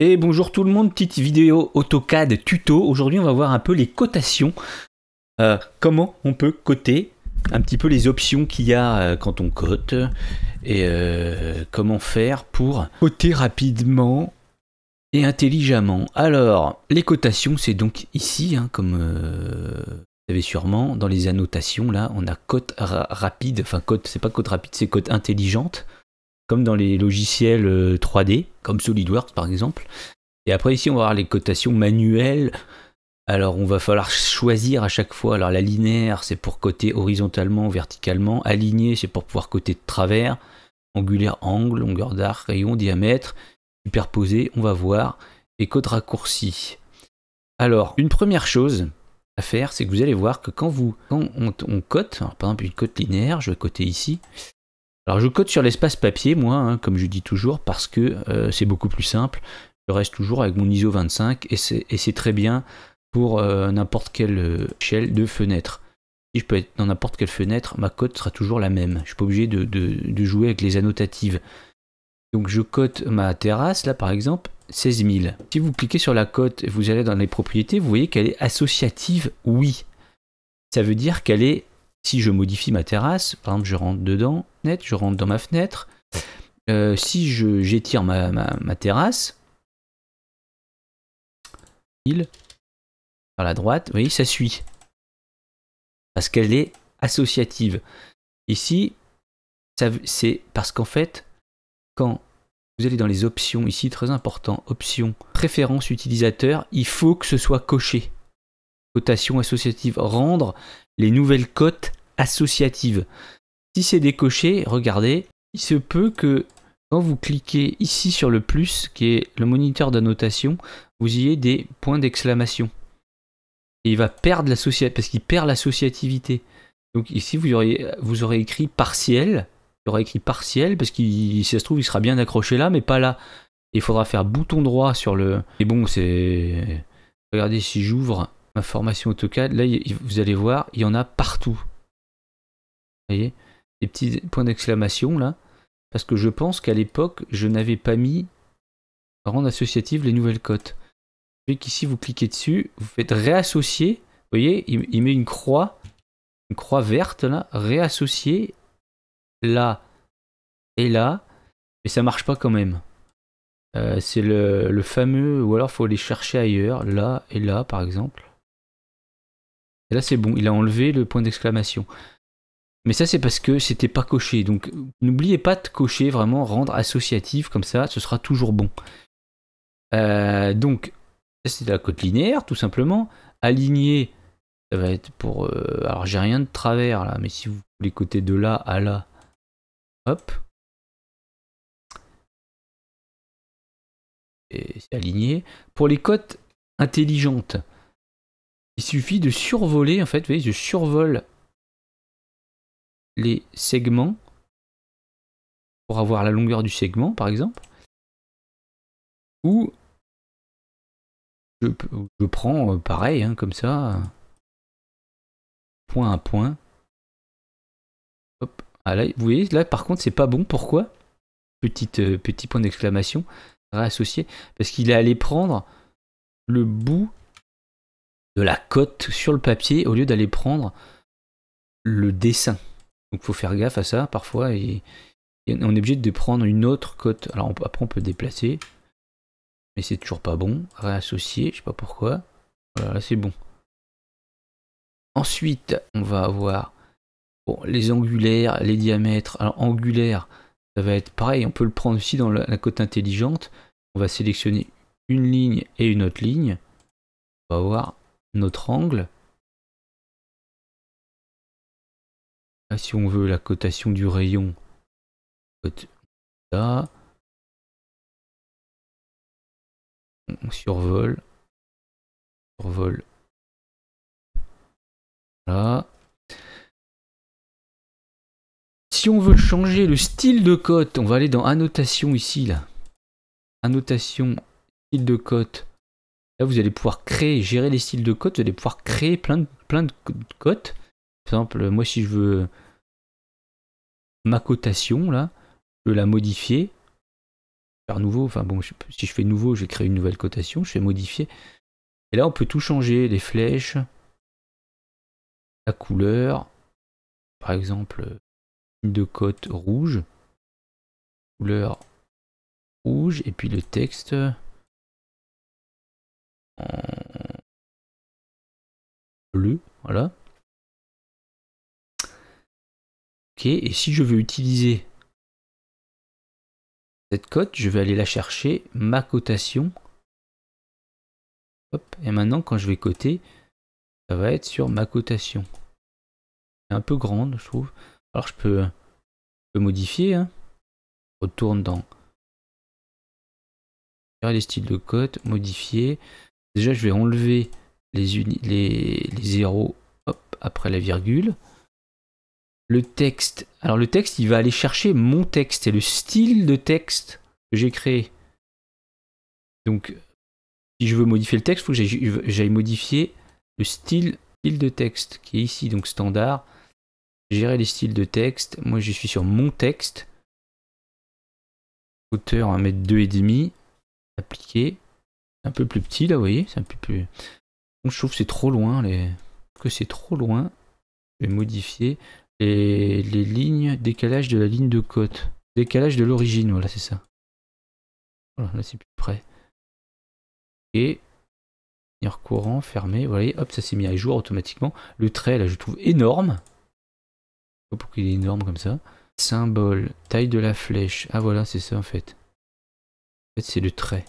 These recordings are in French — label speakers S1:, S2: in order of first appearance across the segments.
S1: Et bonjour tout le monde, petite vidéo AutoCAD tuto. Aujourd'hui on va voir un peu les cotations. Comment on peut coter, un petit peu les options qu'il y a quand on cote. Et comment faire pour coter rapidement et intelligemment. Alors, les cotations c'est donc ici, hein, comme vous savez sûrement, dans les annotations là, on a cote rapide, enfin cote, c'est pas cote rapide, c'est cote intelligente. Comme dans les logiciels 3D, comme SolidWorks par exemple. Et après ici on va avoir les cotations manuelles. Alors on va falloir choisir à chaque fois. Alors la linéaire c'est pour coter horizontalement ou verticalement. Aligné c'est pour pouvoir coter de travers. Angulaire, angle, longueur d'arc, rayon, diamètre. Superposé, on va voir. Et cote raccourci. Alors une première chose à faire, c'est que vous allez voir que quand on cote, alors, par exemple une cote linéaire, je vais coter ici. Alors je cote sur l'espace papier, moi, hein, comme je dis toujours, parce que c'est beaucoup plus simple. Je reste toujours avec mon ISO 25 et c'est très bien pour n'importe quelle échelle de fenêtre. Si je peux être dans n'importe quelle fenêtre, ma cote sera toujours la même. Je ne suis pas obligé de jouer avec les annotatives. Donc je cote ma terrasse, là par exemple, 16 000. Si vous cliquez sur la cote et vous allez dans les propriétés, vous voyez qu'elle est associative, oui. Ça veut dire qu'elle est... Si je modifie ma terrasse, par exemple je rentre dedans, je rentre dans ma fenêtre, si j'étire ma terrasse, par la droite, vous voyez, ça suit. Parce qu'elle est associative. Ici, c'est parce qu'en fait, quand vous allez dans les options, ici très important, options, préférences utilisateur, il faut que ce soit coché. Cotation associative, rendre les nouvelles cotes associatives. Si c'est décoché, regardez, il se peut que quand vous cliquez ici sur le plus, qui est le moniteur d'annotation, vous ayez des points d'exclamation. Et il va perdre l'associativité, parce qu'il perd l'associativité. Donc ici, vous aurez écrit partiel. Il aura écrit partiel, parce que si ça se trouve, il sera bien accroché là, mais pas là. Et il faudra faire bouton droit sur le... Et bon, c'est... Regardez, si j'ouvre ma formation AutoCAD, là, vous allez voir, il y en a partout. Vous voyez, des petits points d'exclamation là, parce que je pense qu'à l'époque, je n'avais pas mis rendre associative les nouvelles cotes. Vous voyez qu'ici, vous cliquez dessus, vous faites réassocier, vous voyez, il met une croix verte là, réassocier là et là, mais ça marche pas quand même. C'est le fameux, ou alors il faut les chercher ailleurs, là et là par exemple. Et là c'est bon, il a enlevé le point d'exclamation. Mais ça c'est parce que c'était pas coché, donc n'oubliez pas de cocher vraiment rendre associatif, comme ça ce sera toujours bon. Donc ça c'est la cote linéaire tout simplement. Aligné, ça va être pour... alors j'ai rien de travers là, mais si vous voulez coter de là à là, hop. Et c'est aligné. Pour les cotes intelligentes, il suffit de survoler, en fait, vous voyez, je survole les segments pour avoir la longueur du segment, par exemple. Ou je prends pareil, hein, comme ça, point à point. Hop. Ah, là, vous voyez, là, par contre, c'est pas bon. Pourquoi? Petit point d'exclamation, réassocié. Parce qu'il est allé prendre le bout de la cote sur le papier au lieu d'aller prendre le dessin. Donc il faut faire gaffe à ça parfois et on est obligé de prendre une autre cote. Alors après on peut déplacer, mais c'est toujours pas bon. Réassocier, je sais pas pourquoi. Voilà, là c'est bon. Ensuite on va avoir les angulaires, les diamètres. Alors angulaire, ça va être pareil, on peut le prendre aussi dans la cote intelligente. On va sélectionner une ligne et une autre ligne. On va avoir notre angle. Là, si on veut la cotation du rayon, là, on survole, là. Si on veut changer le style de cote, on va aller dans annotation ici, là. Annotation, style de cote. Là, vous allez pouvoir créer, gérer les styles de cote, vous allez pouvoir créer plein de cotes. Par exemple, moi, si je veux ma cotation, là, je veux la modifier. faire nouveau. Enfin bon, si je fais nouveau, je vais créer une nouvelle cotation. Je fais modifier. Et là, on peut tout changer. Les flèches, la couleur. Par exemple, ligne de cote rouge. Couleur rouge. Et puis le texte en bleu. Voilà. Ok. Et si je veux utiliser cette cote, je vais aller la chercher, ma cotation. Hop, et maintenant, quand je vais coter, ça va être sur ma cotation. C'est un peu grande, je trouve. Alors, je peux modifier. Hein. Retourne dans les styles de cote, modifier. Déjà, je vais enlever les zéros hop, après la virgule. Le texte. Alors, le texte, il va aller chercher mon texte. C'est le style de texte que j'ai créé. Donc, si je veux modifier le texte, il faut que j'aille modifier le style de texte qui est ici, donc standard. Gérer les styles de texte. Moi, je suis sur mon texte. Hauteur, on va mettre 2,5. Appliquer. Un peu plus petit, là, vous voyez. C'est un peu plus... Donc, je trouve que c'est trop loin. C'est trop loin. Je vais modifier les lignes. Décalage de la ligne de cote. Décalage de l'origine, voilà, c'est ça. Voilà, là, c'est plus près. Et venir courant, fermé, voilà, hop, ça s'est mis à jour automatiquement. Le trait, là, je trouve énorme. Pourquoi il est énorme comme ça. Symbole, taille de la flèche. Ah voilà, c'est ça en fait. En fait, c'est le trait.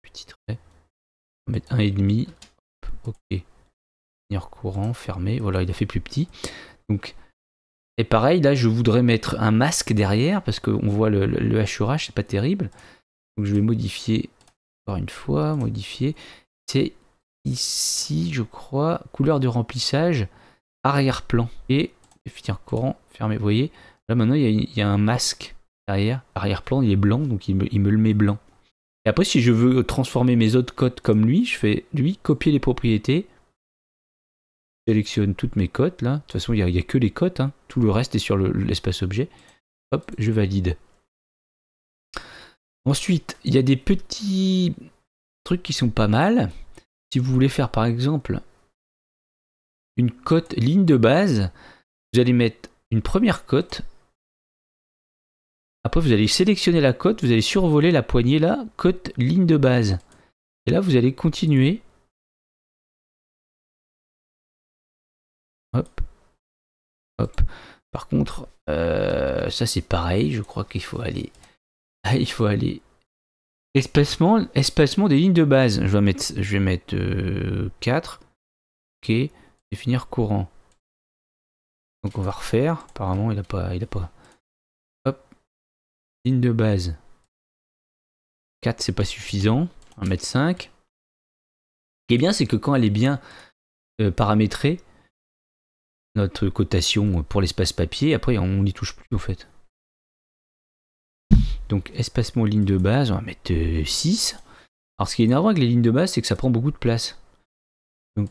S1: Petit trait. On va mettre 1,5. Ok. Venir courant, fermé. Voilà, il a fait plus petit. Donc, et pareil, là, je voudrais mettre un masque derrière parce qu'on voit le hachurage, c'est pas terrible. Donc, je vais modifier. Encore une fois, modifier. C'est ici, je crois, couleur de remplissage, arrière-plan. Et finir courant, fermé. Vous voyez, là maintenant, il y a un masque derrière. Arrière-plan, il est blanc, donc il me le met blanc. Et après, si je veux transformer mes autres cotes comme lui, je fais, lui, copier les propriétés. Je sélectionne toutes mes cotes, là. De toute façon, il n'y a que les cotes. Hein. Tout le reste est sur l'espace objet. Hop, je valide. Ensuite, il y a des petits trucs qui sont pas mal. Si vous voulez faire par exemple une cote ligne de base, vous allez mettre une première cote. Après, vous allez sélectionner la cote, vous allez survoler la poignée là, cote ligne de base. Et là, vous allez continuer. Hop. Hop. Par contre, ça c'est pareil, je crois qu'il faut aller... il faut aller... Espacement des lignes de base. Je vais mettre 4. Ok. Définir courant. Donc on va refaire. Apparemment, il a pas. Hop. Ligne de base. 4, c'est pas suffisant. On va mettre 5. Ce qui est bien, c'est que quand elle est bien paramétrée, notre cotation pour l'espace papier, après on n'y touche plus en fait. Donc espacement ligne de base, on va mettre 6. Alors ce qui est énervant avec les lignes de base, c'est que ça prend beaucoup de place. Donc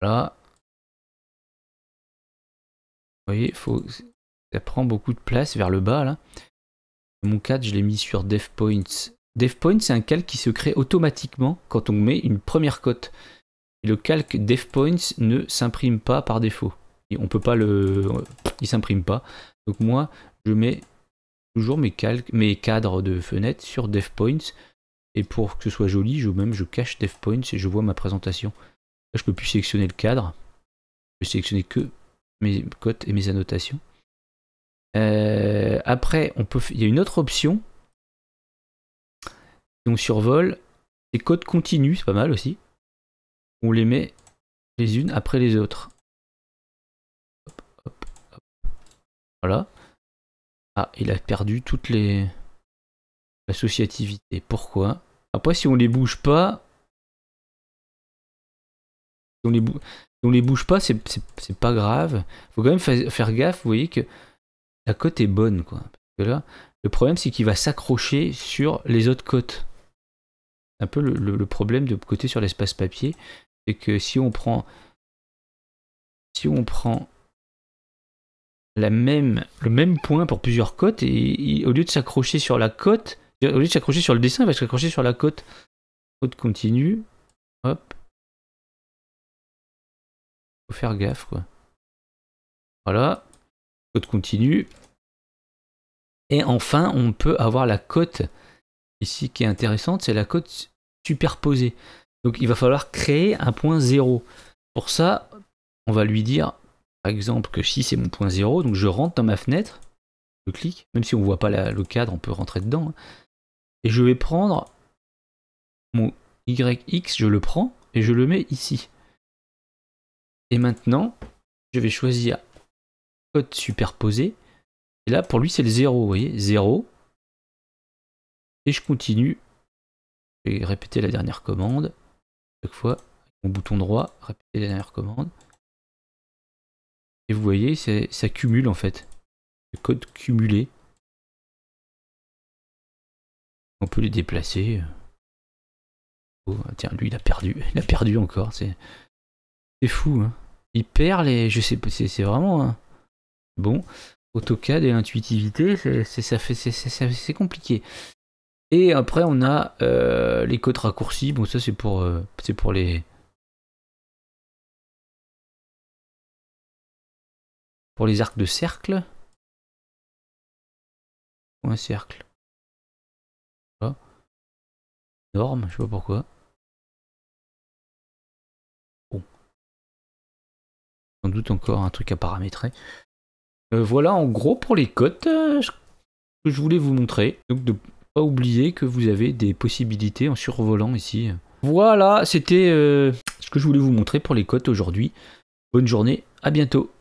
S1: voilà. Vous voyez, ça prend beaucoup de place vers le bas là. Mon 4, je l'ai mis sur DevPoints. DevPoints, c'est un calque qui se crée automatiquement quand on met une première cote. Et le calque DevPoints ne s'imprime pas par défaut. Et on peut pas il s'imprime pas. Donc moi, je mets toujours mes cadres de fenêtres sur DevPoints. Et pour que ce soit joli, je cache DevPoints et je vois ma présentation. Là, je peux plus sélectionner le cadre. Je peux sélectionner que mes cotes et mes annotations. Après, il y a une autre option. Donc survole, les cotes continues, c'est pas mal aussi. On les met les unes après les autres. Hop, hop, hop. Voilà. Ah, il a perdu toutes l'associativité. Pourquoi? Après, si on les bouge pas, si on les bouge pas, c'est pas grave. Faut quand même faire gaffe. Vous voyez que la cote est bonne, quoi. Parce que là, le problème, c'est qu'il va s'accrocher sur les autres cotes. C'est un peu le problème de côté sur l'espace papier, c'est que si on prend le même point pour plusieurs côtes et au lieu de s'accrocher sur la côte, au lieu de s'accrocher sur le dessin, il va s'accrocher sur la côte. Côte continue. Hop. Faut faire gaffe quoi. Voilà. Côte continue. Et enfin, on peut avoir la côte ici qui est intéressante, c'est la côte superposée. Donc il va falloir créer un point 0. Pour ça, on va lui dire, par exemple, que si c'est mon point 0, donc je rentre dans ma fenêtre, je clique, même si on ne voit pas le cadre, on peut rentrer dedans. Hein, et je vais prendre mon YX, je le prends et je le mets ici. Et maintenant, je vais choisir côte superposée. Et là, pour lui, c'est le 0, vous voyez, 0. Et je continue. Je vais répéter la dernière commande. Chaque fois, avec mon bouton droit, répéter la dernière commande. Et vous voyez, ça cumule en fait. Le code cumulé. On peut les déplacer. Oh, tiens, lui, il a perdu. Il a perdu encore. C'est fou. Hein. Il perd les... Je sais pas, c'est vraiment... Hein. Bon, AutoCAD et l'intuitivité, c'est compliqué. Et après, on a les codes raccourcis. Bon, ça, c'est pour les... Pour les arcs de cercle. Ou un cercle. Voilà. Norme, je sais pas pourquoi. Bon. Sans doute encore un truc à paramétrer. Voilà en gros pour les codes que je voulais vous montrer. Donc de pas oublier que vous avez des possibilités en survolant ici. Voilà, c'était ce que je voulais vous montrer pour les codes aujourd'hui. Bonne journée, à bientôt.